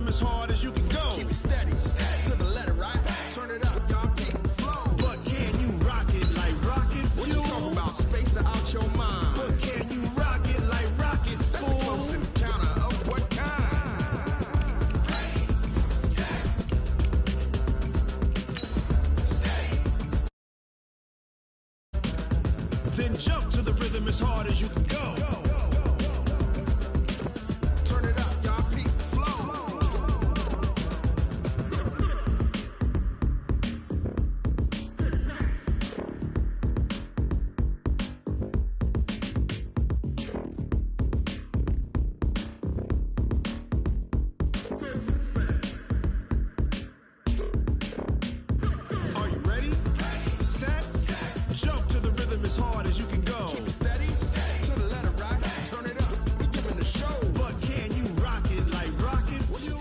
rhythm as hard as you can go. Keep it steady, to the letter, right? Turn it up, y'all keep it flow. But can you rock it like rocket fuel? What you talking about? Space out your mind. But can you rock it like rockets, fool? That's a close encounter of what kind? Ready, set, steady. Then jump to the rhythm as hard as you can go. Turn it up, y'all keep it flow. Are you ready? Set, jump to the rhythm as hard as you can go. Keep it steady, to the letter, right? Turn it up, we giving the show. But can you rock it like rocket fuel?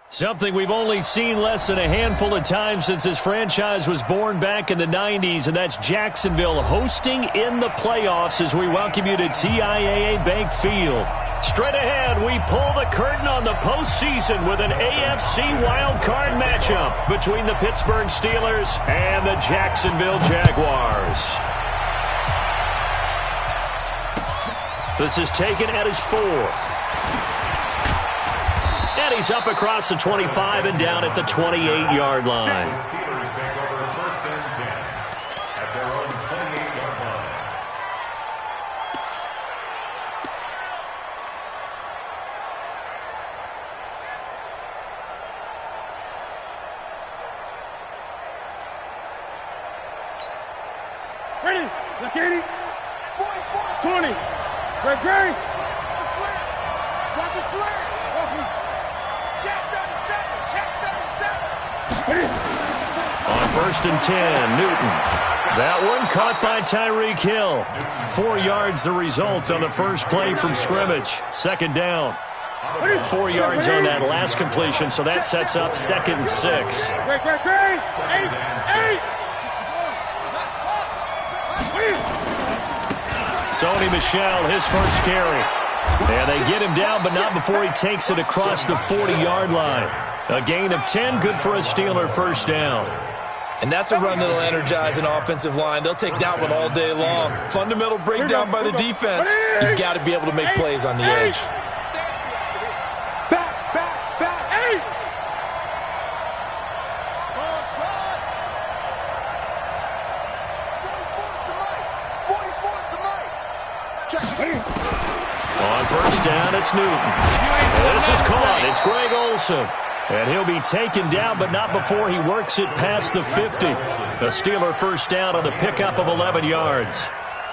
Something we've only seen less than a handful of times since this franchise was born back in the 90s, and that's Jacksonville hosting in the playoffs as we welcome you to TIAA Bank Field. Straight ahead, we pull the curtain on the postseason with an AFC wildcard matchup between the Pittsburgh Steelers and the Jacksonville Jaguars. This is taken at his 4. And he's up across the 25 and down at the 28-yard line. Steelers take over first and 10 at their own 28-yard line. Ready, look at it. 20. Great. Watch his play. Check 37. On first and 10, Newton. That one caught by Tyreek Hill. 4 yards the result on the first play from scrimmage. Second down. 4 yards on that last completion, so that sets up 2nd and 6. Great. 8. Sony Michel, his first carry. And they get him down, but not before he takes it across the 40-yard line. A gain of 10, good for a Steeler first down. And that's a run that'll energize an offensive line. They'll take that one all day long. Fundamental breakdown by the defense. You've got to be able to make plays on the edge. Back. 8. On first down, it's Newton. And this is caught. It's Greg Olsen. And he'll be taken down, but not before he works it past the 50. A Steeler first down on the pickup of 11 yards.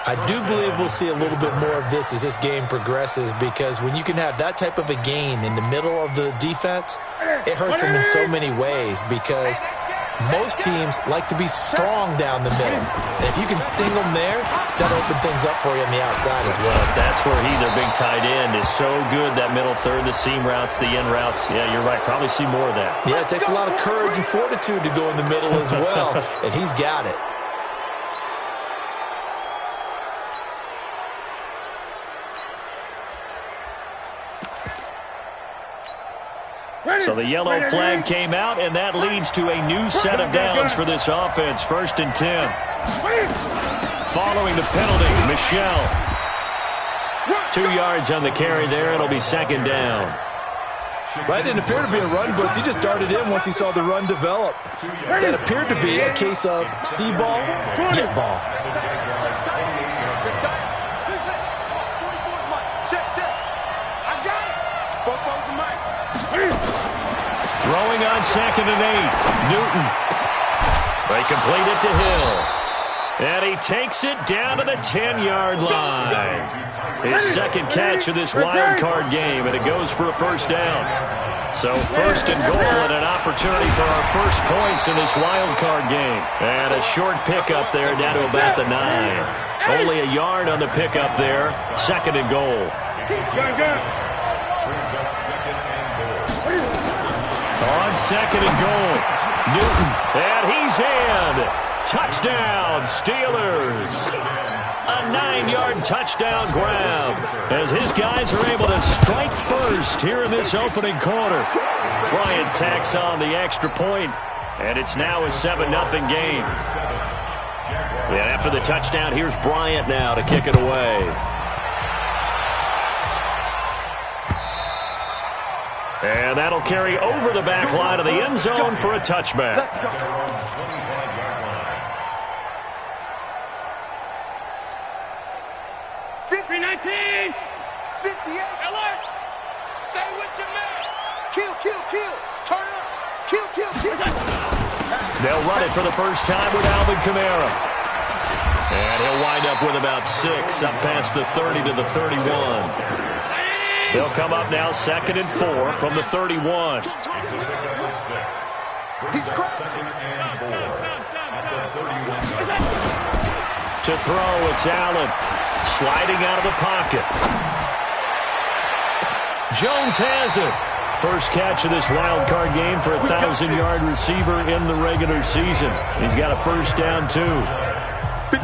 I do believe we'll see a little bit more of this as this game progresses, because when you can have that type of a gain in the middle of the defense, it hurts them in so many ways, because most teams like to be strong down the middle. And if you can sting them there, that'll open things up for you on the outside as well. That's where their big tight end, is so good. That middle third, the seam routes, the in routes. Yeah, you're right. Probably see more of that. Yeah, it takes a lot of courage and fortitude to go in the middle as well, and he's got it. So the yellow flag came out, and that leads to a new set of downs for this offense. First and 10. Following the penalty, Michel. 2 yards on the carry there. It'll be second down. Well, it didn't appear to be a run blitz. He just darted in once he saw the run develop. That appeared to be a case of see ball, get ball. Throwing on 2nd and 8. Newton. They complete it to Hill. And he takes it down to the 10-yard line. His second catch of this wild card game, and it goes for a first down. So first and goal, and an opportunity for our first points in this wild card game. And a short pickup there down to about the 9. Only a yard on the pickup there. Second and goal. On second and goal, Newton, and he's in. Touchdown, Steelers. A 9-yard touchdown grab as his guys are able to strike first first here in this opening quarter. Bryant tacks on the extra point, and it's now a 7-0 game. And after the touchdown, here's Bryant now to kick it away. And that'll carry over the back line of the end zone for a touchback. 319. 58. Alert. Stay with your man. Kill. Turn it up. Kill. They'll run it for the first time with Alvin Kamara. And he'll wind up with about 6 up past the 30 to the 31. They'll come up now 2nd and 4 from the 31. He's To throw, it's Allen. Sliding out of the pocket. Jones has it. First catch of this wild card game for a 1,000-yard receiver in the regular season. He's got a first down, too.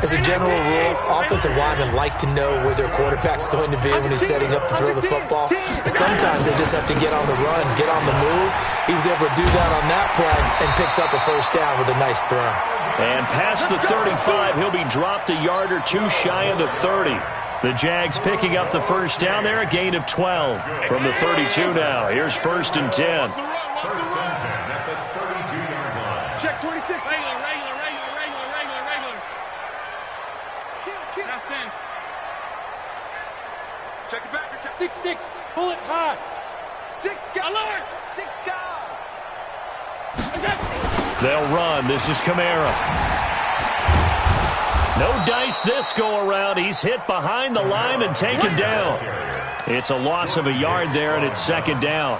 As a general rule, offensive linemen like to know where their quarterback's going to be when he's setting up to throw the football. But sometimes they just have to get on the run, get on the move. He was able to do that on that play and picks up a first down with a nice throw. And past the 35, he'll be dropped a yard or two shy of the 30. The Jags picking up the first down there, a gain of 12 from the 32 now. Here's 1st and 10. First and 10 at the 32-yard line. check 26. Regular. Kill. Top 10. Check it back. 6-6. Pull it high. 6 guys. Alert. 6 guys. They'll run. This is Kamara. No dice this go around. He's hit behind the line and taken down. It's a loss of a yard there, and it's 2nd down.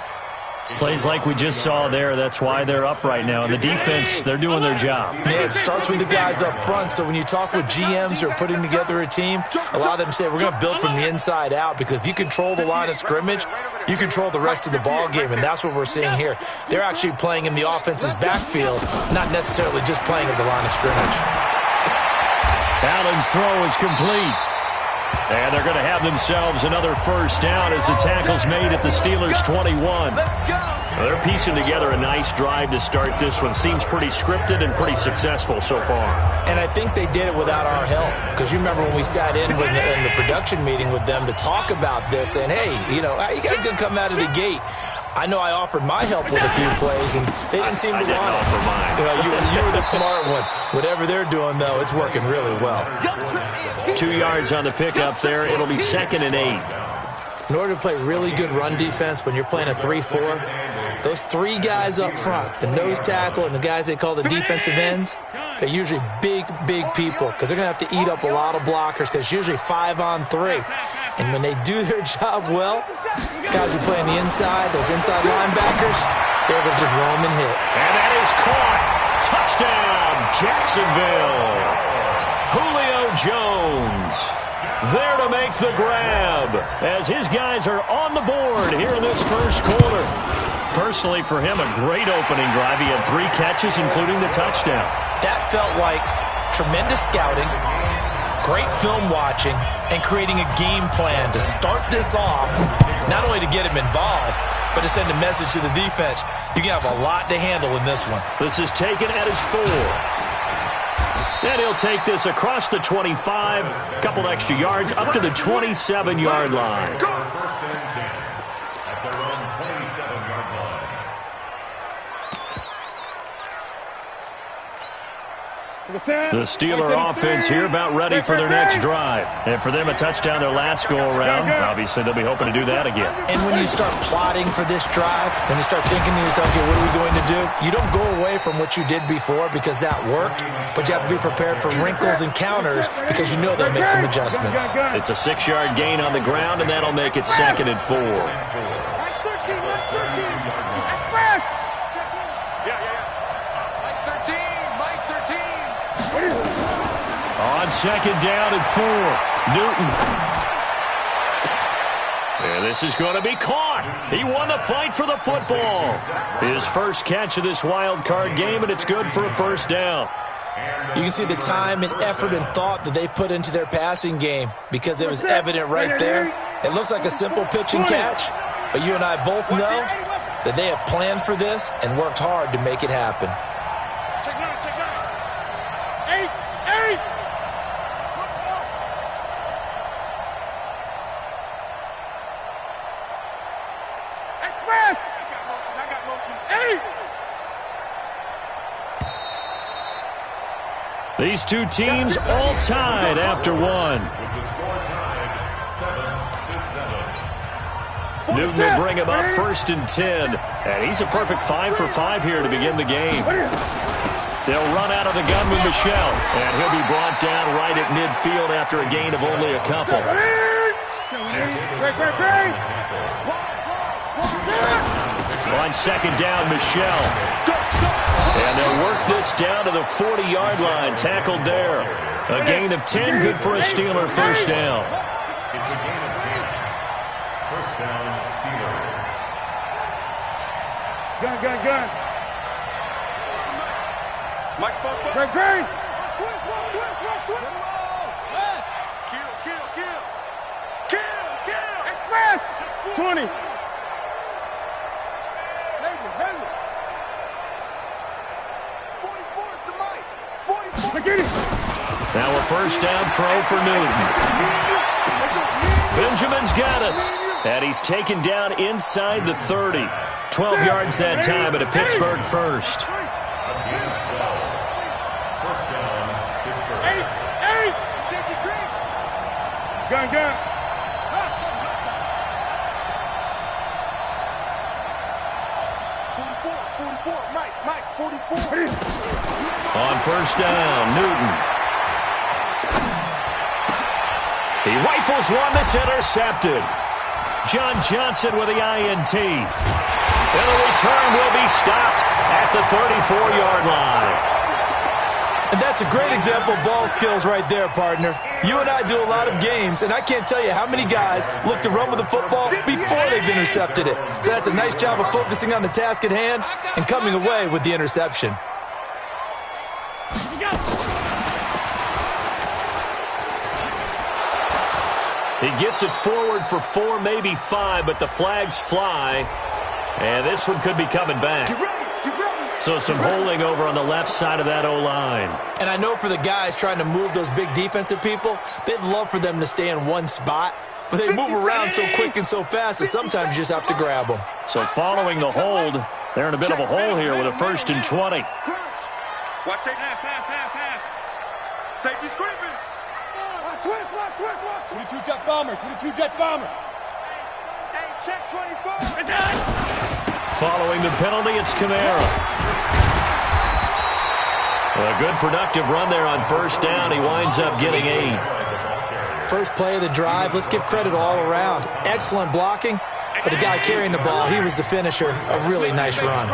Plays like we just saw there. That's why they're up right now. And the defense, they're doing their job. Yeah, it starts with the guys up front. So when you talk with GMs who are putting together a team, a lot of them say, we're going to build from the inside out, because if you control the line of scrimmage, you control the rest of the ball game, and that's what we're seeing here. They're actually playing in the offense's backfield, not necessarily just playing at the line of scrimmage. Allen's throw is complete. And they're going to have themselves another first down as the tackle's made at the Steelers' 21. They're piecing together a nice drive to start this one. Seems pretty scripted and pretty successful so far. And I think they did it without our help, because you remember when we sat in the production meeting with them to talk about this, and hey, you guys going to come out of the gate. I know I offered my help with a few plays, and they didn't seem to want it. Offer mine. You were the smart one. Whatever they're doing, though, it's working really well. 2 yards on the pickup there. It'll be 2nd and 8. In order to play really good run defense when you're playing a 3-4, those 3 guys up front, the nose tackle and the guys they call the defensive ends, they're usually big people, because they're going to have to eat up a lot of blockers, because it's usually 5-on-3. And when they do their job well, guys who play on the inside, those inside linebackers, they're able to just roam and hit. And that is caught. Touchdown, Jacksonville. Julio Jones there to make the grab as his guys are on the board here in this first quarter. Personally, for him, a great opening drive. He had 3 catches, including the touchdown. That felt like tremendous scouting, great film watching, and creating a game plan to start this off, not only to get him involved, but to send a message to the defense. You can have a lot to handle in this one. This is taken at his 4. And he'll take this across the 25, a couple extra yards, up to the 27-yard line. First and 10 at their own 27-yard line. The Steeler offense here about ready for their next drive. And for them, a touchdown their last go-around. Obviously, they'll be hoping to do that again. And when you start plotting for this drive, when you start thinking to yourself, okay, what are we going to do? You don't go away from what you did before because that worked, but you have to be prepared for wrinkles and counters because you know they'll make some adjustments. It's a 6-yard gain on the ground, and that'll make it 2nd and 4. On 2nd down and 4, Newton. And this is going to be caught. He won the fight for the football. His first catch of this wild card game, and it's good for a first down. You can see the time and effort and thought that they put into their passing game because it was evident right there. It looks like a simple pitch and catch, But you and I both know that they have planned for this and worked hard to make it happen. Check 9, check 9. 8, 8. Let's go. Express. I got motion. 8. These two teams all tied after one. With the score tied 7-7. Newton will bring him up 1st and 10. And he's a perfect 5 for 5 here to begin the game. They'll run out of the gun with Michel. And he'll be brought down right at midfield after a gain of only a couple. On 2nd down, Michel. And they'll work this down to the 40-yard line. Tackled there. A gain of 10, good for a Steeler first down. It's a gain of 10. First down, Steelers. Gun. Mike's ball. Green, green. Twist. Kill. Express. 20. Neighbor. 44 is the Mike. 44. Get it. Now a first down throw for Newton. Benjamin's got it. And he's taken down inside the 30. 12 yards that time at a Pittsburgh first. A gain of 12. First down, Pittsburgh. 8. Safety green. Gun. 44. Mike. 44. On first down, Newton. He rifles one that's intercepted. John Johnson with the INT. And the return will be stopped at the 34-yard line. And that's a great example of ball skills right there, partner. You and I do a lot of games, and I can't tell you how many guys look to run with the football before they've intercepted it. So that's a nice job of focusing on the task at hand and coming away with the interception. He gets it forward for 4, maybe 5, but the flags fly. And this one could be coming back. Get ready. So some holding over on the left side of that O-line. And I know for the guys trying to move those big defensive people, they'd love for them to stay in one spot. But they move around so quick and so fast that sometimes you just have to grab them. So following the hold, they're in a bit of a hole here with a 1st and 20. Watch safety. Pass. Safety's creeping. Watch. 22 jet bomber. Hey, check 24. Following the penalty, it's Kamara. A good productive run there on first down. He winds up getting 8. First play of the drive, let's give credit all around. Excellent blocking, but the guy carrying the ball, he was the finisher. A really nice run.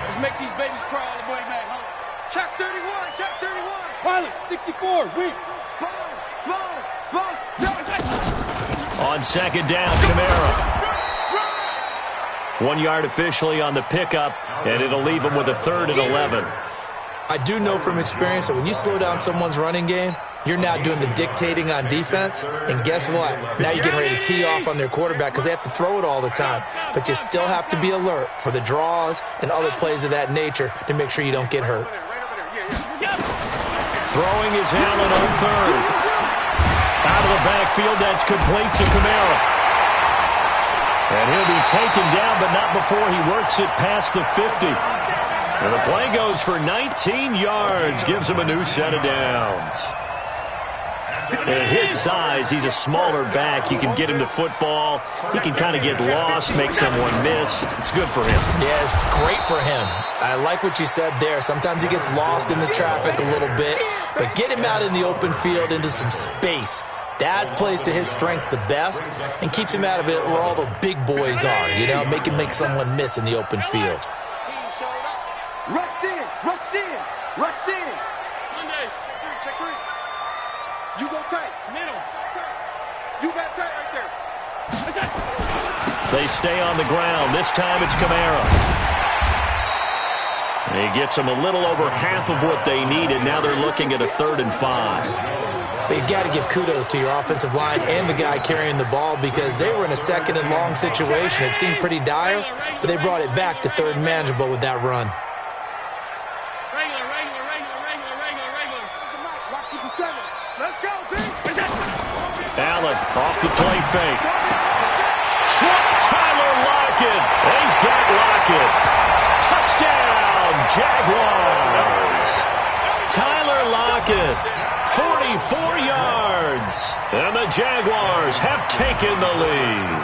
Let's make these babies cry all the way back home. Check 31. Pilot, 64, weak. Smalls. On 2nd down, Kamara. 1 yard officially on the pickup, and it'll leave him with a 3rd and 11. I do know from experience that when you slow down someone's running game, you're now doing the dictating on defense, and guess what? Now you're getting ready to tee off on their quarterback because they have to throw it all the time. But you still have to be alert for the draws and other plays of that nature to make sure you don't get hurt. Throwing is Allen on 3rd. Out of the backfield, that's complete to Kamara. And he'll be taken down, but not before he works it past the 50. And the play goes for 19 yards, gives him a new set of downs. And at his size, he's a smaller back. You can get him to football. He can kind of get lost, make someone miss. It's good for him. Yeah, it's great for him. I like what you said there. Sometimes he gets lost in the traffic a little bit, but get him out in the open field into some space. That plays to his strengths the best and keeps him out of it where all the big boys are, you know, make him make someone miss in the open field. Rush in. Sunday, check 3. You go tight. Middle. You got tight right there. They stay on the ground. This time it's Kamara. He gets them a little over half of what they needed. Now they're looking at a 3rd and 5. But you got to give kudos to your offensive line and the guy carrying the ball because they were in a 2nd and long situation. It seemed pretty dire, but they brought it back to 3rd and manageable with that run. Allen off the play fake. Tyler Lockett. He's got Lockett. Touchdown, Jaguars. Tyler Lockett, 44 yards. And the Jaguars have taken the lead.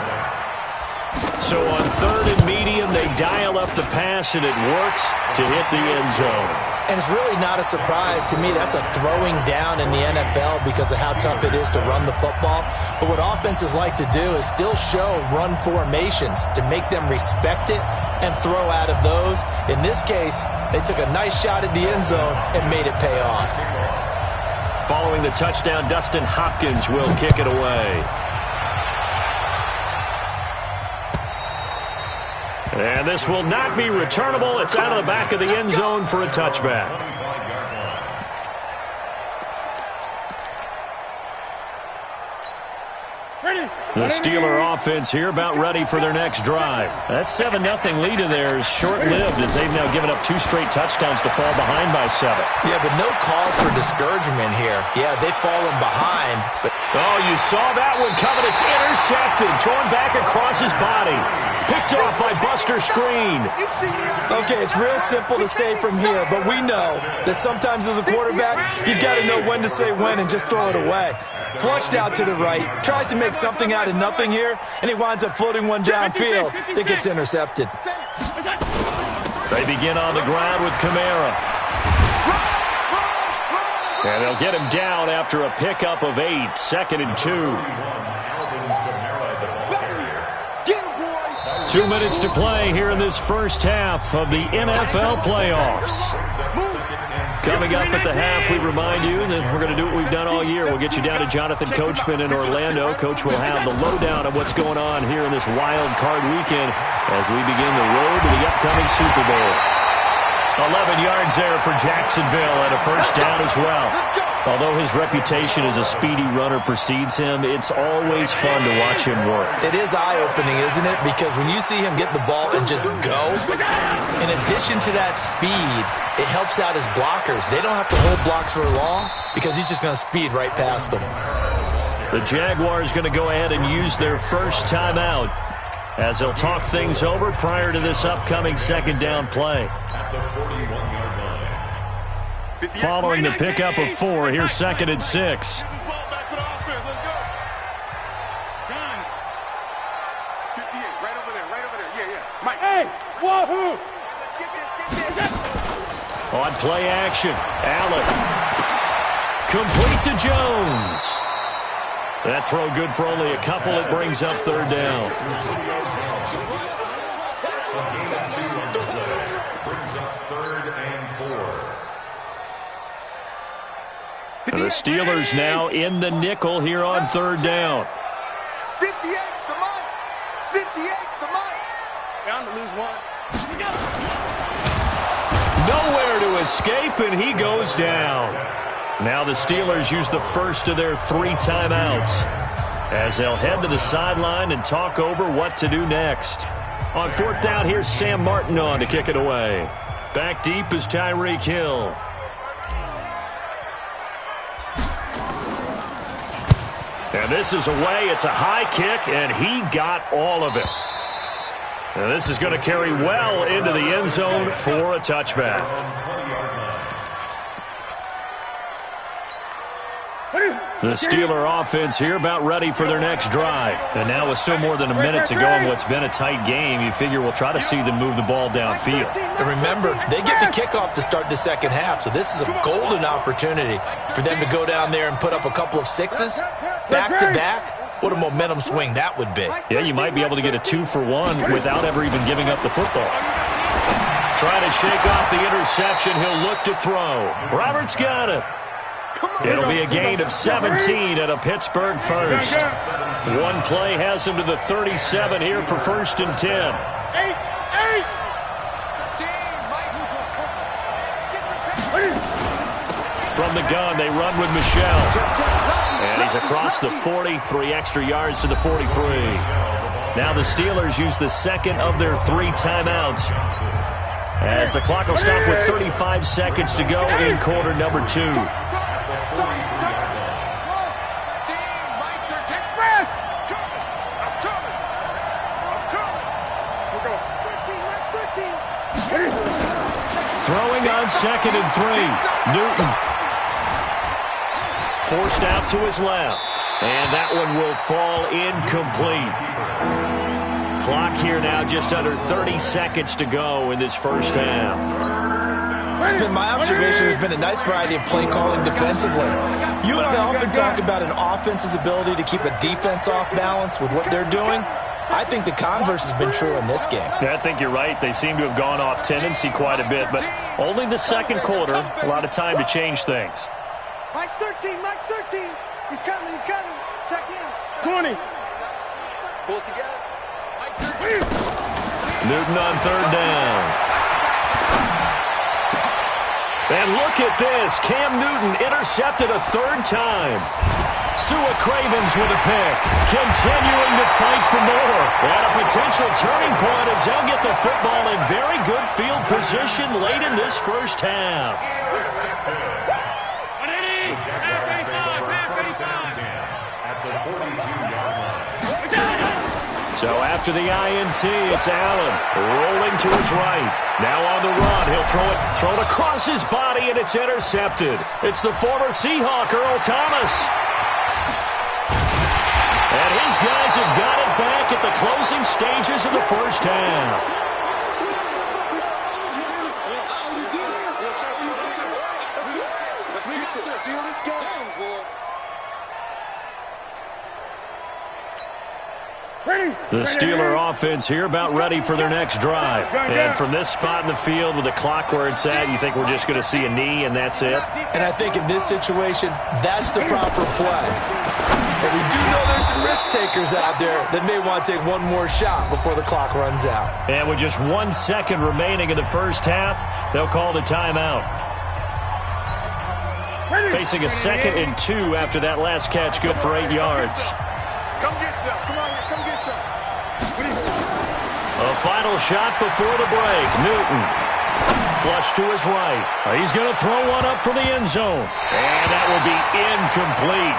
So on 3rd and medium, they dial up the pass, and it works to hit the end zone. And it's really not a surprise to me. That's a throwing down in the NFL because of how tough it is to run the football. But what offenses like to do is still show run formations to make them respect it and throw out of those. In this case, they took a nice shot at the end zone and made it pay off. Following the touchdown, Dustin Hopkins will kick it away. And this will not be returnable. It's out of the back of the end zone for a touchback. The Steeler offense here about ready for their next drive. That 7-0 lead of theirs short-lived as they've now given up 2 straight touchdowns to fall behind by 7. Yeah, but no cause for discouragement here. Yeah, they've fallen behind. But oh, you saw that one coming. It's intercepted. Thrown back across his body. Picked off by Buster Screen. okay, it's real simple to say from here, but we know that sometimes as a quarterback, you've got to know when to say when and just throw it away. Flushed out to the right, tries to make something out of nothing here, and he winds up floating one downfield that gets intercepted. They begin on the ground with Kamara. And they'll get him down after a pickup of 8, 2nd and 2. 2 minutes to play here in this first half of the NFL playoffs. Coming up at the half, we remind you that we're going to do what we've done all year. We'll get you down to Jonathan Coachman in Orlando. Coach will have the lowdown of what's going on here in this wild card weekend as we begin the road to the upcoming Super Bowl. 11 yards there for Jacksonville and a first down as well. Although his reputation as a speedy runner precedes him, it's always fun to watch him work. It is eye-opening, isn't it? Because when you see him get the ball and just go, in addition to that speed, it helps out his blockers. They don't have to hold blocks for long because he's just going to speed right past them. The Jaguars going to go ahead and use their first timeout as they'll talk things over prior to this upcoming second down play. Following the pickup of 4, here's 2nd and 6. On play action, Allen. Complete to Jones. That throw good for only a couple. It brings up 3rd down. And the Steelers now in the nickel here on 3rd down. 58's the money. 58's the money. Bound to lose one. Nowhere to escape, and he goes down. Now the Steelers use the first of their 3 timeouts as they'll head to the sideline and talk over what to do next. On 4th down, here's Sam Martin on to kick it away. Back deep is Tyreek Hill. And this is away. It's a high kick, and he got all of it. And this is going to carry well into the end zone for a touchback. The Steeler offense here about ready for their next drive. And now with still more than a minute to go in what's been a tight game, you figure we'll try to see them move the ball downfield. And remember, they get the kickoff to start the second half, so this is a golden opportunity for them to go down there and put up a couple of 6s back-to-back. What a momentum swing that would be. Yeah, you might be able to get a 2-for-1 without ever even giving up the football. Try to shake off the interception. He'll look to throw. Roberts got it. It'll be a gain of 17 at a Pittsburgh first. One play has him to the 37 here for 1st and 10. From the gun, they run with Michelle. And he's across the 40, 3 extra yards to the 43. Now the Steelers use the second of their 3 timeouts, as the clock will stop with 35 seconds to go in quarter number 2. Throwing on second and 3. Newton. Forced out to his left. And that one will fall incomplete. Clock here now just under 30 seconds to go in this first half. It's been my observation. There's been a nice variety of play calling defensively. You and I often talk about an offense's ability to keep a defense off balance with what they're doing. I think the converse has been true in this game. Yeah, I think you're right. They seem to have gone off tendency quite a bit, but only the second quarter. A lot of time to change things. Mike's 13, Mike's 13. He's coming, he's coming. Check in. 20. Pull it together. Newton on third down. And look at this. Cam Newton intercepted a 3rd time. Sua Cravens with a pick, continuing to fight for more. And a potential turning point as they'll get the football in very good field position late in this first half. So after the INT, it's Allen rolling to his right. Now on the run, he'll throw it across his body, and it's intercepted. It's the former Seahawk, Earl Thomas. And his guys have got it back at the closing stages of the first half. The Steeler offense here about ready for their next drive. And from this spot in the field with the clock where it's at, you think we're just going to see a knee and that's it? And I think in this situation, that's the proper play. But we do know there's some risk takers out there that may want to take one more shot before the clock runs out. And with just 1 second remaining in the first half, they'll call the timeout. Facing a 2nd and 2 after that last catch, good for 8 yards. Come get some. Come on here. Come get some. A final shot before the break. Newton. Flush to his right. He's going to throw one up for the end zone. And that will be incomplete.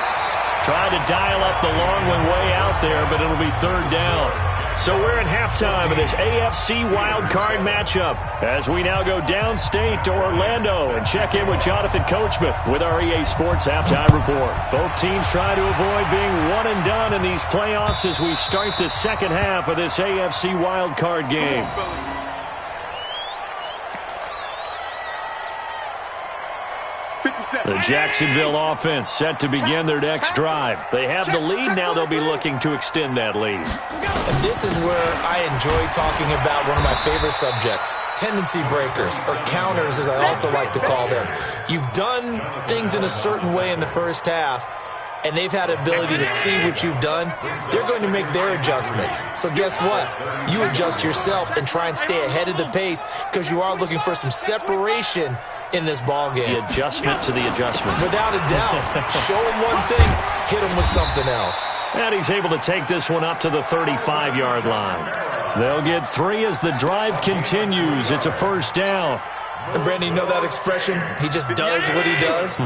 Tried to dial up the long one way out there, but it'll be 3rd down. So we're at halftime of this AFC wildcard matchup as we now go downstate to Orlando and check in with Jonathan Coachman with our EA Sports Halftime Report. Both teams try to avoid being one and done in these playoffs as we start the second half of this AFC wildcard game. The Jacksonville offense set to begin their next drive. They have the lead. Now they'll be looking to extend that lead. And this is where I enjoy talking about one of my favorite subjects, tendency breakers, or counters as I also like to call them. You've done things in a certain way in the first half, and they've had ability to see what you've done. They're going to make their adjustments. So guess what? You adjust yourself and try and stay ahead of the pace because you are looking for some separation in this ball game. The adjustment to the adjustment. Without a doubt. Show them one thing, hit them with something else. And he's able to take this one up to the 35-yard line. They'll get 3 as the drive continues. It's a 1st down. And Brandon, you know that expression? He just does what he does?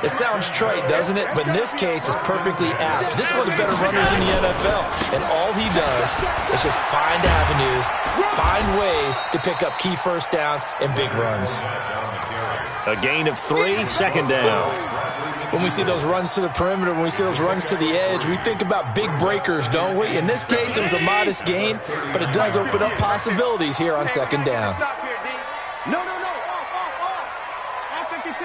It sounds trite, doesn't it? But in this case, it's perfectly apt. This is one of the better runners in the NFL. And all he does is just find avenues, find ways to pick up key 1st downs and big runs. A gain of 3, 2nd down. When we see those runs to the perimeter, when we see those runs to the edge, we think about big breakers, don't we? In this case, it was a modest gain, but it does open up possibilities here on 2nd down. Stop here, D. No. Off 52.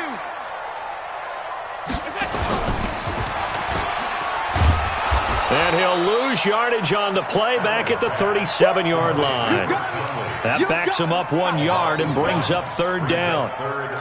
And he'll lose yardage on the play back at the 37-yard line. That backs him up 1 yard and brings up 3rd down.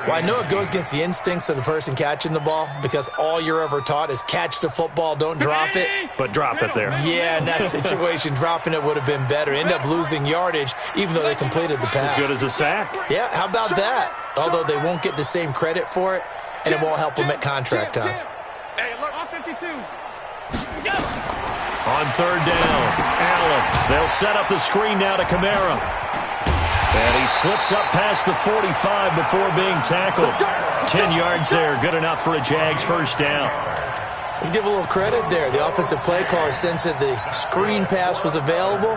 Well, I know it goes against the instincts of the person catching the ball because all you're ever taught is catch the football, don't drop it. But drop it there. Yeah, in that situation, dropping it would have been better. End up losing yardage even though they completed the pass. As good as a sack. Yeah, how about that? Although they won't get the same credit for it, and it won't help him at contract time. Hey, look, on 52. On third down, Allen. They'll set up the screen now to Kamara. And he slips up past the 45 before being tackled. 10 yards there, good enough for a Jags first down. Let's give a little credit there. The offensive play caller sensed that the screen pass was available.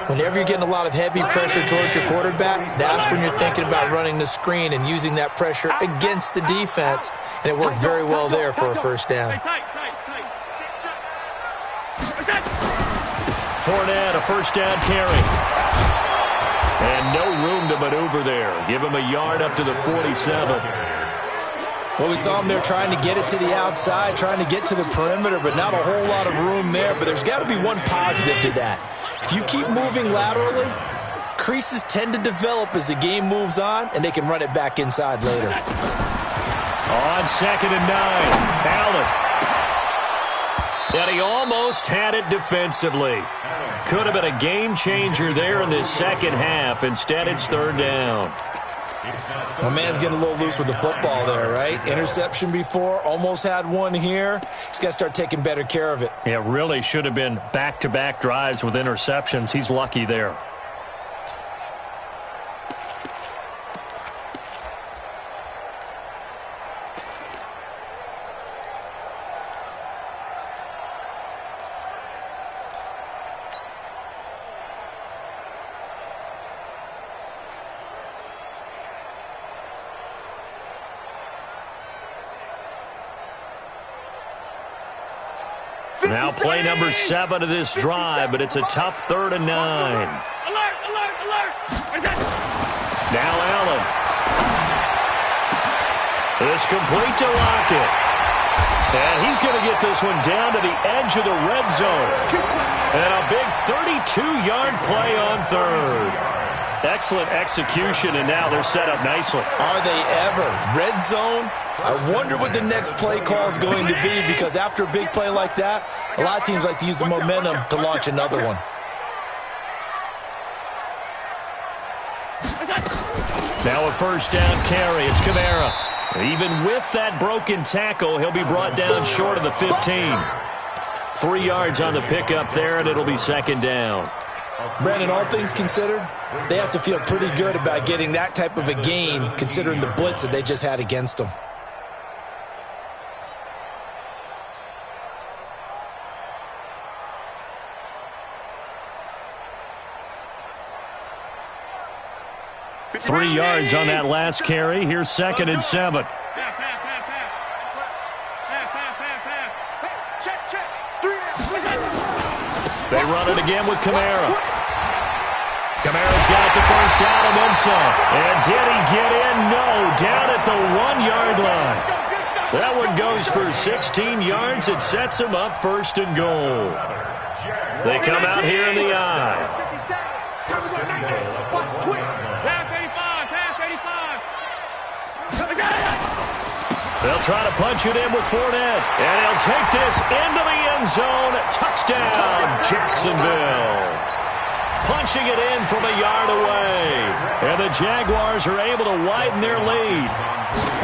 Whenever you're getting a lot of heavy pressure towards your quarterback, that's when you're thinking about running the screen and using that pressure against the defense. And it worked very well there for a first down. Fournette, a first down carry. And no room to maneuver there. Give him a yard up to the 47. Well, we saw him there trying to get it to the outside, trying to get to the perimeter, but not a whole lot of room there. But there's got to be one positive to that. If you keep moving laterally, creases tend to develop as the game moves on, and they can run it back inside later. On 2nd and 9, Allen. And he almost had it defensively. Could have been a game changer there in this second half. Instead, it's third down. My man's getting a little loose with the football there, right? Interception before, almost had one here. He's got to start taking better care of it. Yeah, really should have been back-to-back drives with interceptions. He's lucky there. Now play number 7 of this drive, but it's a tough 3rd and 9. Alert, alert, alert. Now Allen. It's complete to Lockett. And he's going to get this one down to the edge of the red zone. And a big 32-yard play on 3rd. Excellent execution, and now they're set up nicely. Are they ever? Red zone? I wonder what the next play call is going to be, because after a big play like that, a lot of teams like to use the momentum to launch another one. Now a first down carry. It's Kamara. Even with that broken tackle, he'll be brought down short of the 15. 3 yards on the pickup there, and it'll be second down. Brandon, all things considered, they have to feel pretty good about getting that type of a gain, considering the blitz that they just had against them. Three yards on that last carry. Here's 2nd and 7. They run it again with Kamara. Kamara's got the first down and then some. And did he get in? No. Down at the 1-yard line. That one goes for 16 yards. It sets him up 1st and goal. They come out here in the eye. They'll try to punch it in with Fournette. And he'll take this into the end zone. Touchdown, Jacksonville. Punching it in from a yard away. And the Jaguars are able to widen their lead.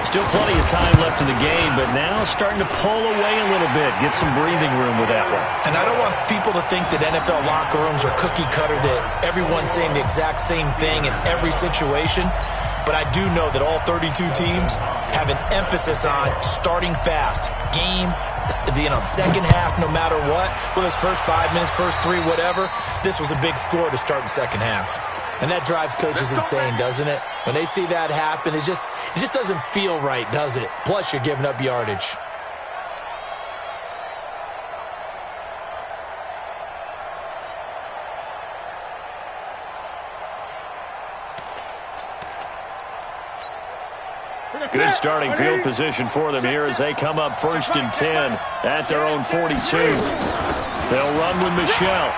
Still plenty of time left in the game, but now starting to pull away a little bit. Get some breathing room with that one. And I don't want people to think that NFL locker rooms are cookie cutter, that everyone's saying the exact same thing in every situation. But I do know that all 32 teams have an emphasis on starting fast. Game, second half, no matter what. Whether it's first 5 minutes, first 3, whatever. This was a big score to start the second half. And that drives coaches insane, doesn't it? When they see that happen, it just doesn't feel right, does it? Plus, you're giving up yardage. Good starting field position for them here as they come up 1st and 10 at their own 42. They'll run with Michel.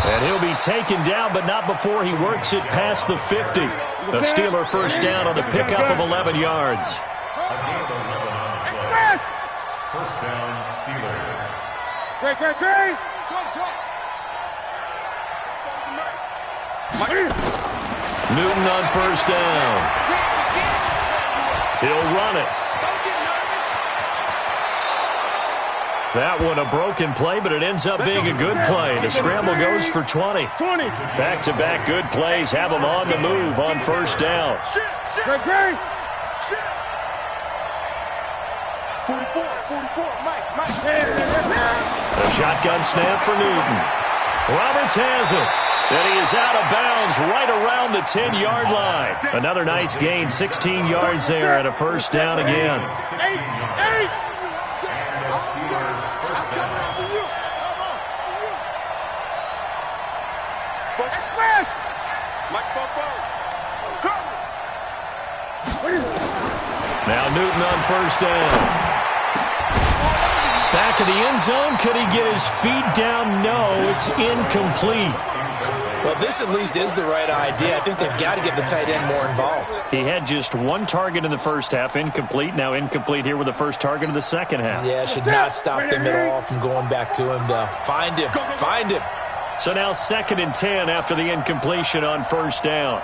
And he'll be taken down, but not before he works it past the 50. A Steeler first down on the pickup of 11 yards. First down, Steelers. Great. Newton on first down. He'll run it. That one a broken play, but it ends up being a good play. The scramble goes for 20. Back-to-back good plays have them on the move on first down. 44, Mike. A shotgun snap for Newton. Roberts has it. And he is out of bounds right around the 10-yard line. Another nice gain, 16 yards there and a first down again. Now Newton on first down. Back of the end zone. Could he get his feet down? No, it's incomplete. Well, this at least is the right idea. I think they've got to get the tight end more involved. He had just one target in the first half, incomplete. Now incomplete here with the first target of the second half. Yeah, should not stop them at all from going back to him. Find him. So now 2nd and 10 after the incompletion on first down.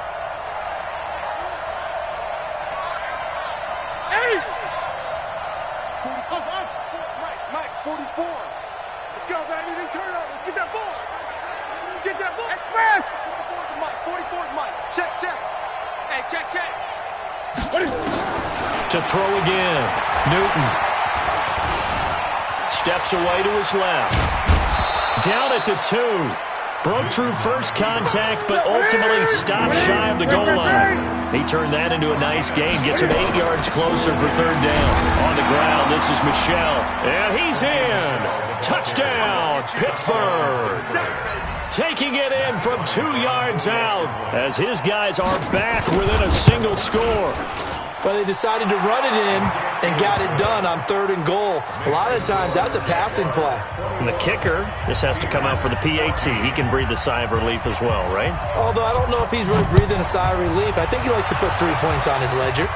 Mike, 44. Let's go, baby. They turn over. Get that ball. Get that ball. 44 is Mike. Check. Hey, check. To throw again. Newton. Steps away to his left. Down at the 2. Broke through first contact, but ultimately stopped shy of the goal line. He turned that into a nice gain. Gets him 8 yards closer for third down. On the ground, this is Michel. And he's in. Touchdown, Pittsburgh. Taking it in from 2 yards out as his guys are back within a single score. But they decided to run it in and got it done on 3rd and goal. A lot of times, that's a passing play. And the kicker, this has to come out for the PAT. He can breathe a sigh of relief as well, right? Although I don't know if he's really breathing a sigh of relief. I think he likes to put 3 points on his ledger.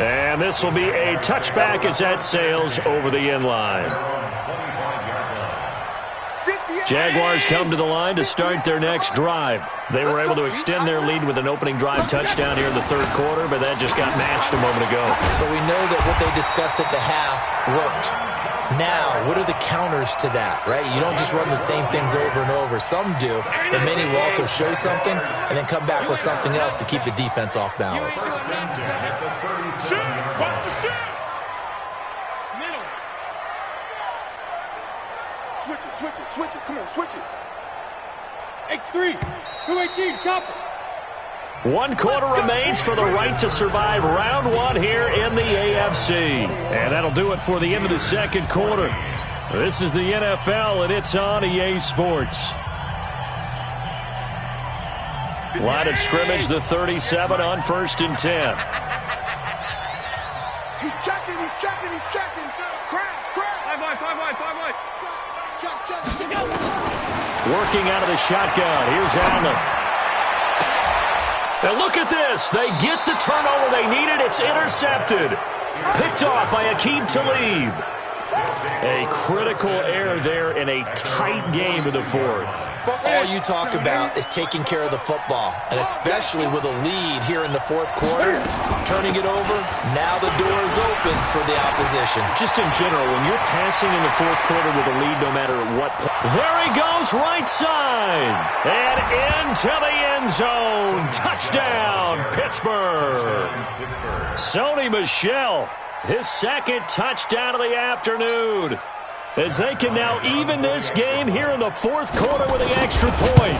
And this will be a touchback as that sails over the end line. Jaguars come to the line to start their next drive. They were able to extend their lead with an opening drive touchdown here in the 3rd quarter, but that just got matched a moment ago. So we know that what they discussed at the half worked. Now, what are the counters to that, right? You don't just run the same things over and over. Some do, but many will also show something and then come back with something else to keep the defense off balance. Switch it. Come on, switch it. X3, 218, chopper. 1 quarter remains for the right to survive round 1 here in the AFC. And that'll do it for the end of the 2nd quarter. This is the NFL, and it's on EA Sports. Line of scrimmage, the 37 on 1st and 10. He's checking. Crash. 5 wide. Check. Working out of the shotgun. Here's Allen. And look at this. They get the turnover they needed. It's intercepted. Picked off by Aqib Talib. A critical error there in a tight game of the 4th. All you talk about is taking care of the football, and especially with a lead here in the 4th quarter, turning it over, now the door is open for the opposition. Just in general, when you're passing in the 4th quarter with a lead no matter what point. There he goes, right side, and into the end zone. Touchdown, Pittsburgh. Sony Michel. His 2nd touchdown of the afternoon, as they can now even this game here in the 4th quarter with the extra point.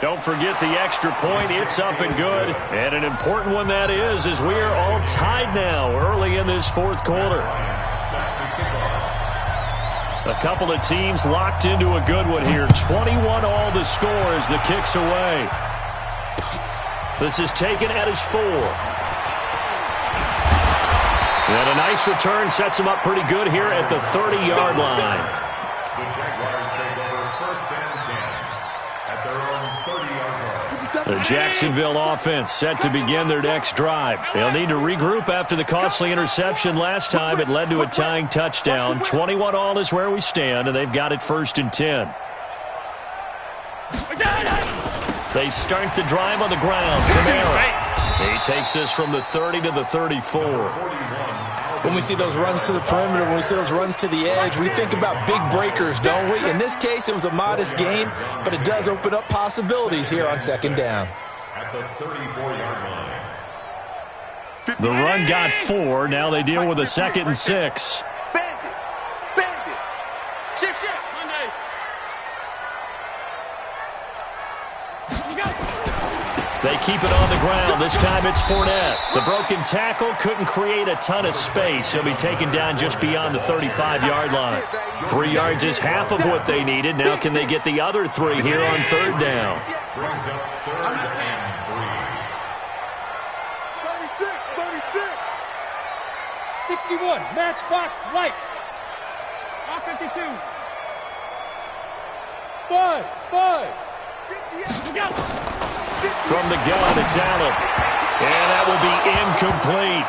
Don't forget the extra point. It's up and good, and an important one that is, as we are all tied now early in this 4th quarter. A couple of teams locked into a good one here. 21 all the score as the kick's away. This is taken at his 4. And a nice return sets him up pretty good here at the 30-yard line. The Jaguars take over 1st and 10 at their own 30-yard line. The Jacksonville offense set to begin their next drive. They'll need to regroup after the costly interception last time. It led to a tying touchdown. 21 all is where we stand, and they've got it 1st and 10. They start the drive on the ground. Kamara. He takes this from the 30 to the 34. When we see those runs to the perimeter, when we see those runs to the edge, we think about big breakers, don't we? In this case, it was a modest gain, but it does open up possibilities here on second down. At the 34-yard line. The run got 4. Now they deal with a 2nd and 6. Bandit. Bandit. Shift. Monday. They keep it on the ground. This time it's Fournette. The broken tackle couldn't create a ton of space. He'll be taken down just beyond the 35-yard line. 3 yards is half of what they needed. Now can they get the other 3 here on 3rd down? Brings up 3rd and 36. 61. Matchbox lights. Off 52. Buzz. From the gun, it's Allen. And that will be incomplete.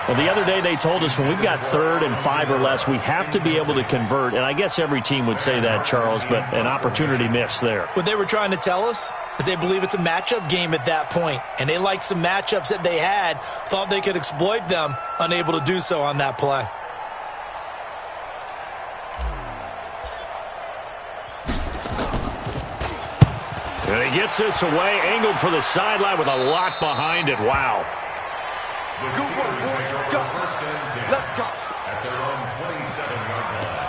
Well, the other day they told us when we've got 3rd and 5 or less, we have to be able to convert. And I guess every team would say that, Charles, but an opportunity missed there. What they were trying to tell us is they believe it's a matchup game at that point, and they liked some matchups that they had, thought they could exploit them, unable to do so on that play. And he gets this away, angled for the sideline with a lot behind it. Wow. Good work, boys. Let's go. Let's go. at their own 27-yard line.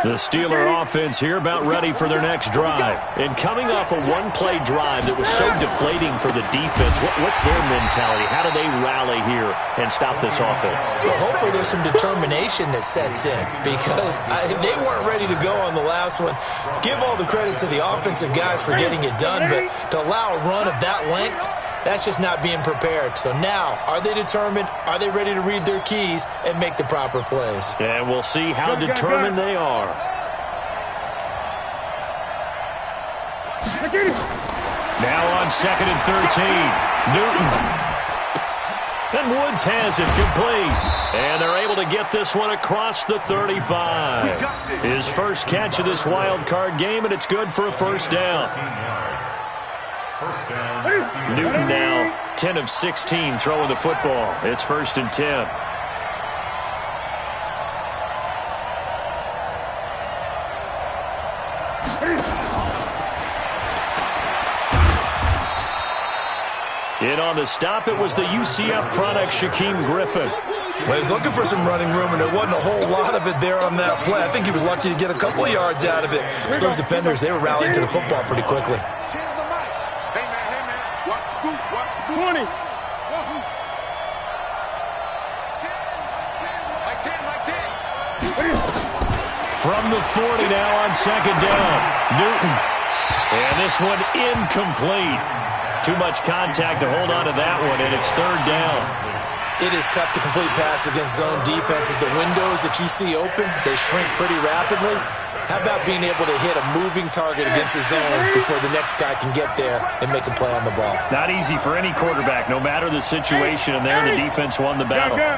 The Steeler offense here about ready for their next drive. And coming off a one-play drive that was so deflating for the defense, what's their mentality? How do they rally here and stop this offense? Well, hopefully there's some determination that sets in because they weren't ready to go on the last one. Give all the credit to the offensive guys for getting it done, but to allow a run of that length, that's just not being prepared. So now, are they determined? Are they ready to read their keys and make the proper plays? And we'll see how determined they are. Now on 2nd and 13. Newton. And Woods has it complete. And they're able to get this one across the 35. His first catch of this wild card game, and it's good for a first down. Newton now 10 of 16 throwing the football. It's 1st and 10. In on the stop, it was the UCF product, Shaquem Griffin. Well, he was looking for some running room, and there wasn't a whole lot of it there on that play. I think he was lucky to get a couple of yards out of it. So those defenders, they were rallying to the football pretty quickly. Hey, man. Watch the boot. 20. Like 10. From the 40 now on 2nd down. Newton. And this one incomplete. Too much contact to hold on to that one, and it's 3rd down. It is tough to complete pass against zone defenses. The windows that you see open, they shrink pretty rapidly. How about being able to hit a moving target against a zone before the next guy can get there and make a play on the ball? Not easy for any quarterback, no matter the situation, and there the defense won the battle. Great.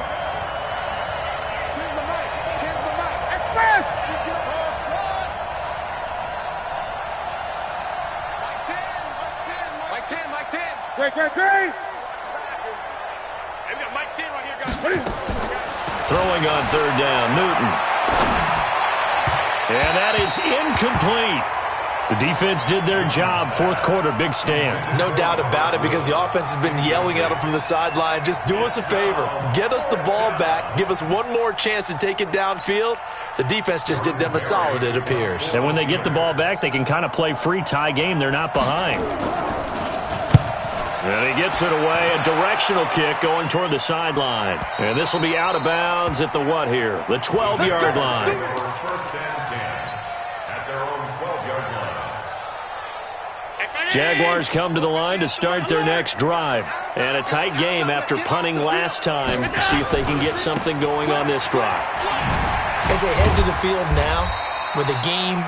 Hey, we got Mike 10 right here, guys. Throwing on 3rd down, Newton. And that is incomplete. The defense did their job. 4th quarter, big stand. No doubt about it, because the offense has been yelling at them from the sideline. Just do us a favor. Get us the ball back. Give us one more chance to take it downfield. The defense just did them a solid, it appears. And when they get the ball back, they can kind of play free tie game. They're not behind. And he gets it away. A directional kick going toward the sideline. And this will be out of bounds at the what here? The 12-yard line. 1st and 10 at their own 12-yard line. Jaguars come to the line to start their next drive. And a tight game after punting last time. See if they can get something going on this drive. As they head to the field now, with the game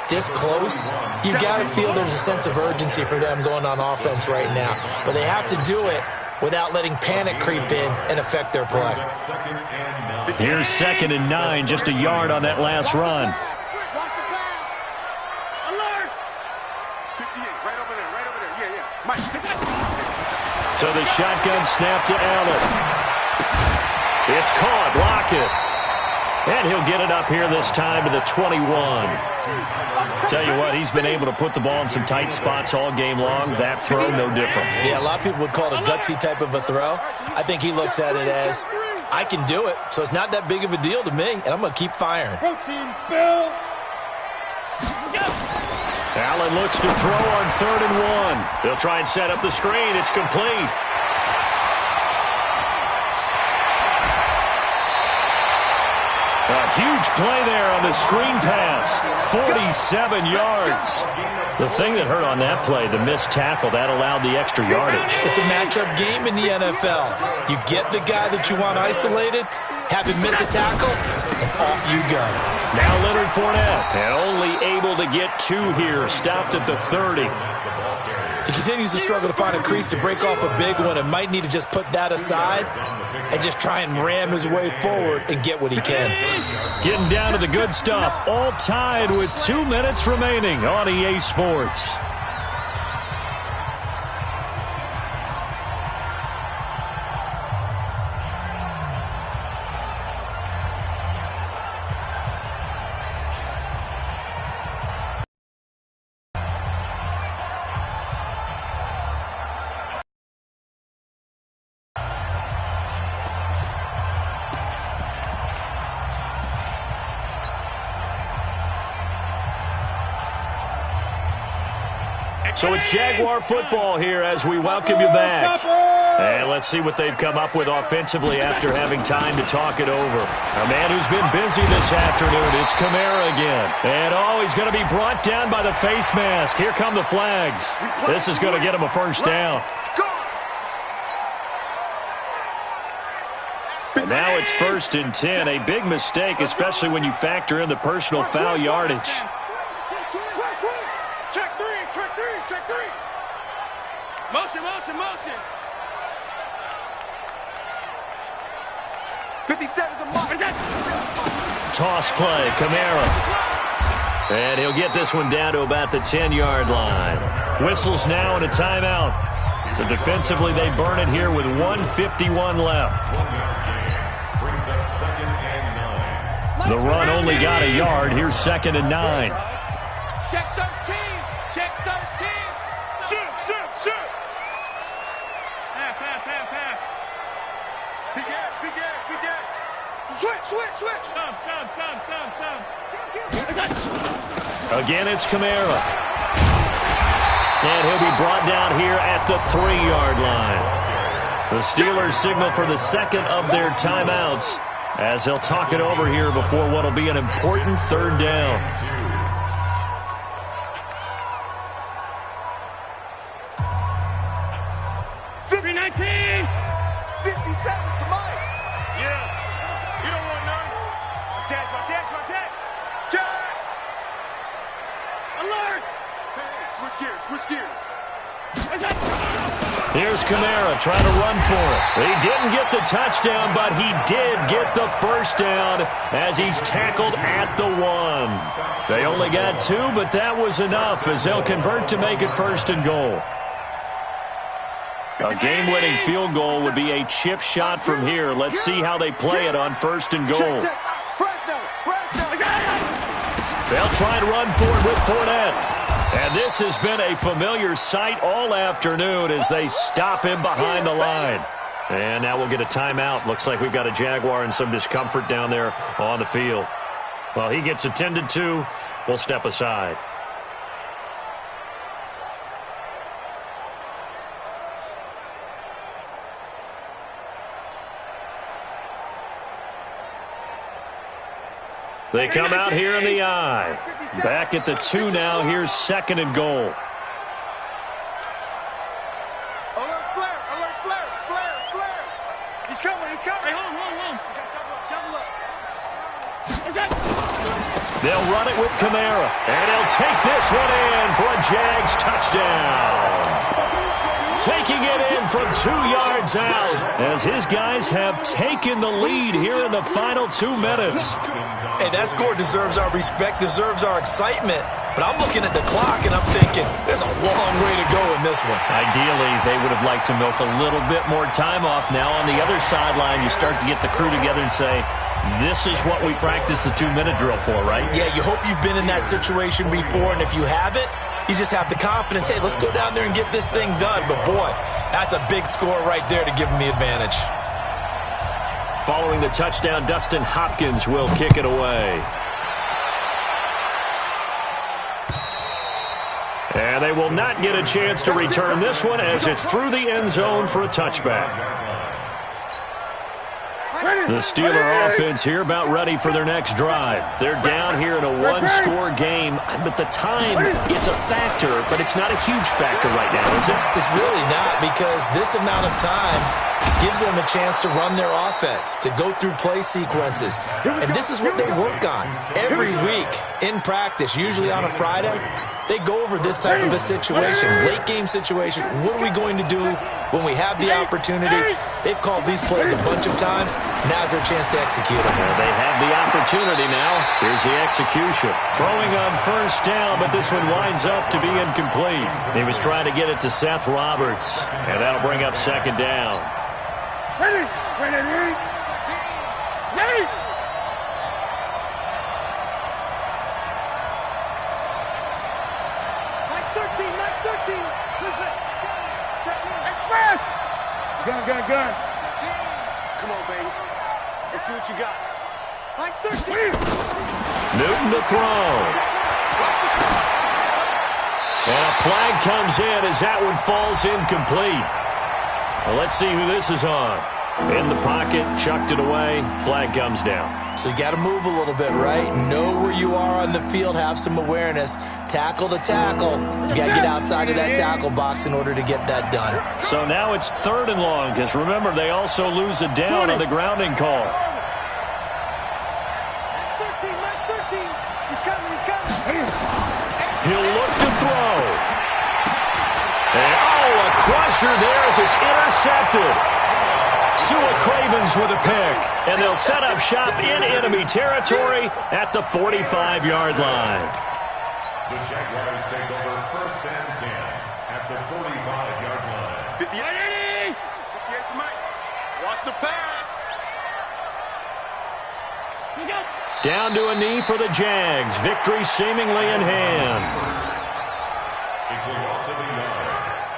this close, you've got to feel there's a sense of urgency for them going on offense right now. But they have to do it without letting panic creep in and affect their play. Here's 2nd and 9, just a yard on that last run. So the shotgun snap to Allen. It's caught. Lockett. And he'll get it up here this time to the 21. Tell you what, he's been able to put the ball in some tight spots all game long. That throw, no different. Yeah, a lot of people would call it a gutsy type of a throw. I think he looks at it as, I can do it, so it's not that big of a deal to me, and I'm going to keep firing. Protein spill. Allen looks to throw on 3rd and 1. They'll try and set up the screen. It's complete. A huge play there on the screen pass. 47 yards. The thing that hurt on that play, the missed tackle, that allowed the extra yardage. It's a matchup game in the NFL. You get the guy that you want isolated, have him miss a tackle, and off you go. Now Leonard Fournette, and only able to get 2 here. Stopped at the 30. He continues to struggle to find a crease to break off a big one and might need to just put that aside and just try and ram his way forward and get what he can. Getting down to the good stuff. All tied with 2 minutes remaining on EA Sports. So it's Jaguar football here as we welcome you back. And let's see what they've come up with offensively after having time to talk it over. A man who's been busy this afternoon, it's Kamara again. And he's going to be brought down by the face mask. Here come the flags. This is going to get him a first down. And now it's 1st and 10. A big mistake, especially when you factor in the personal foul yardage. Motion, motion, motion. 57's the mark. Toss play, Kamara. And he'll get this one down to about the 10-yard line. Whistles now and a timeout. So defensively, they burn it here with 1:51 left. The run only got a yard. Here's 2nd and 9. Check 13. Check 13. Shoot, shoot, shoot. Pass. Begin. Switch. Again, it's Kamara. And he'll be brought down here at the 3-yard line. The Steelers signal for the second of their timeouts as they'll talk it over here before what will be an important 3rd down. Here's Kamara trying to run for it. He didn't get the touchdown, but he did get the first down as he's tackled at the 1. They only got 2, but that was enough as they'll convert to make it 1st and goal. A game-winning field goal would be a chip shot from here. Let's see how they play it on 1st and goal. They'll try and run for it with Fournette. And this has been a familiar sight all afternoon as they stop him behind the line. And now we'll get a timeout. Looks like we've got a Jaguar and some discomfort down there on the field. Well, he gets attended to. We'll step aside. They come out here in the I. Back at the 2 now. Here's 2nd and goal. Alert flare. He's coming. Hey, hold. They'll run it with Kamara. And he'll take this one in for a Jags touchdown. Taking it in from 2 yards out as his guys have taken the lead here in the final 2 minutes. Hey, that score deserves our respect, deserves our excitement. But I'm looking at the clock, and I'm thinking there's a long way to go in this one. Ideally, they would have liked to milk a little bit more time off. Now on the other sideline, you start to get the crew together and say, this is what we practiced the 2-minute drill for, right? Yeah, you hope you've been in that situation before, and if you haven't, you just have the confidence, hey, let's go down there and get this thing done. But, boy, that's a big score right there to give them the advantage. Following the touchdown, Dustin Hopkins will kick it away. And they will not get a chance to return this one as it's through the end zone for a touchback. The Steeler offense here about ready for their next drive. They're down here in a one-score game, but the time, it's a factor, but it's not a huge factor right now, is it? It's really not, because this amount of time gives them a chance to run their offense, to go through play sequences. And this is what they work on every week in practice, usually on a Friday. They go over this type of a situation, late-game situation. What are we going to do when we have the opportunity? They've called these plays a bunch of times. Now's their chance to execute them. Well, they have the opportunity now. Here's the execution. Throwing on first down, but this one winds up to be incomplete. He was trying to get it to Seth Roberts, and that'll bring up second down. Ready. Gun. Come on, baby. Let's see what you got. Nice 13. Newton to throw. And a flag comes in as that one falls incomplete. Well, let's see who this is on. In the pocket, chucked it away, flag comes down. So you got to move a little bit, right? Know where you are on the field, have some awareness. Tackle to tackle. You got to get outside of that tackle box in order to get that done. So now it's 3rd and long, because remember, they also lose a down on the grounding call. 13. He's coming. He'll look to throw. And, a crusher there as it's intercepted. Sua Cravens with a pick, and they'll set up shop in enemy territory at the 45-yard line. The Jaguars take over 1st and 10 at the 45-yard line. 58 for Mike. Watch the pass. Down to a knee for the Jags. Victory seemingly in hand. It's a loss of a yard.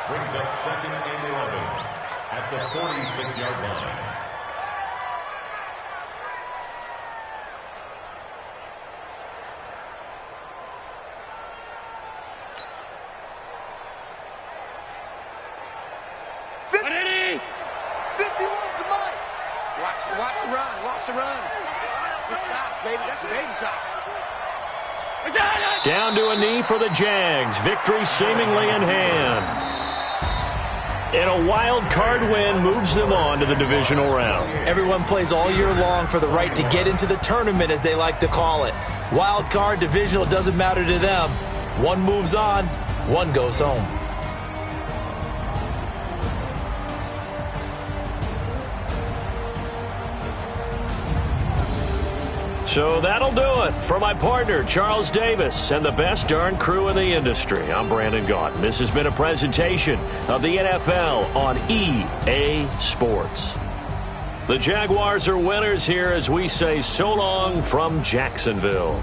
Brings up 2nd and 11 at the 46-yard line. Ready. 51 to Mike. Watch the run. Good side, baby. That's a baby side. Down to a knee for the Jags. Victory seemingly in hand. And a wild card win moves them on to the divisional round. Everyone plays all year long for the right to get into the tournament, as they like to call it. Wild card, divisional, doesn't matter to them. One moves on, one goes home. So that'll do it. For my partner, Charles Davis, and the best darn crew in the industry, I'm Brandon Gaudin. This has been a presentation of the NFL on EA Sports. The Jaguars are winners here as we say so long from Jacksonville.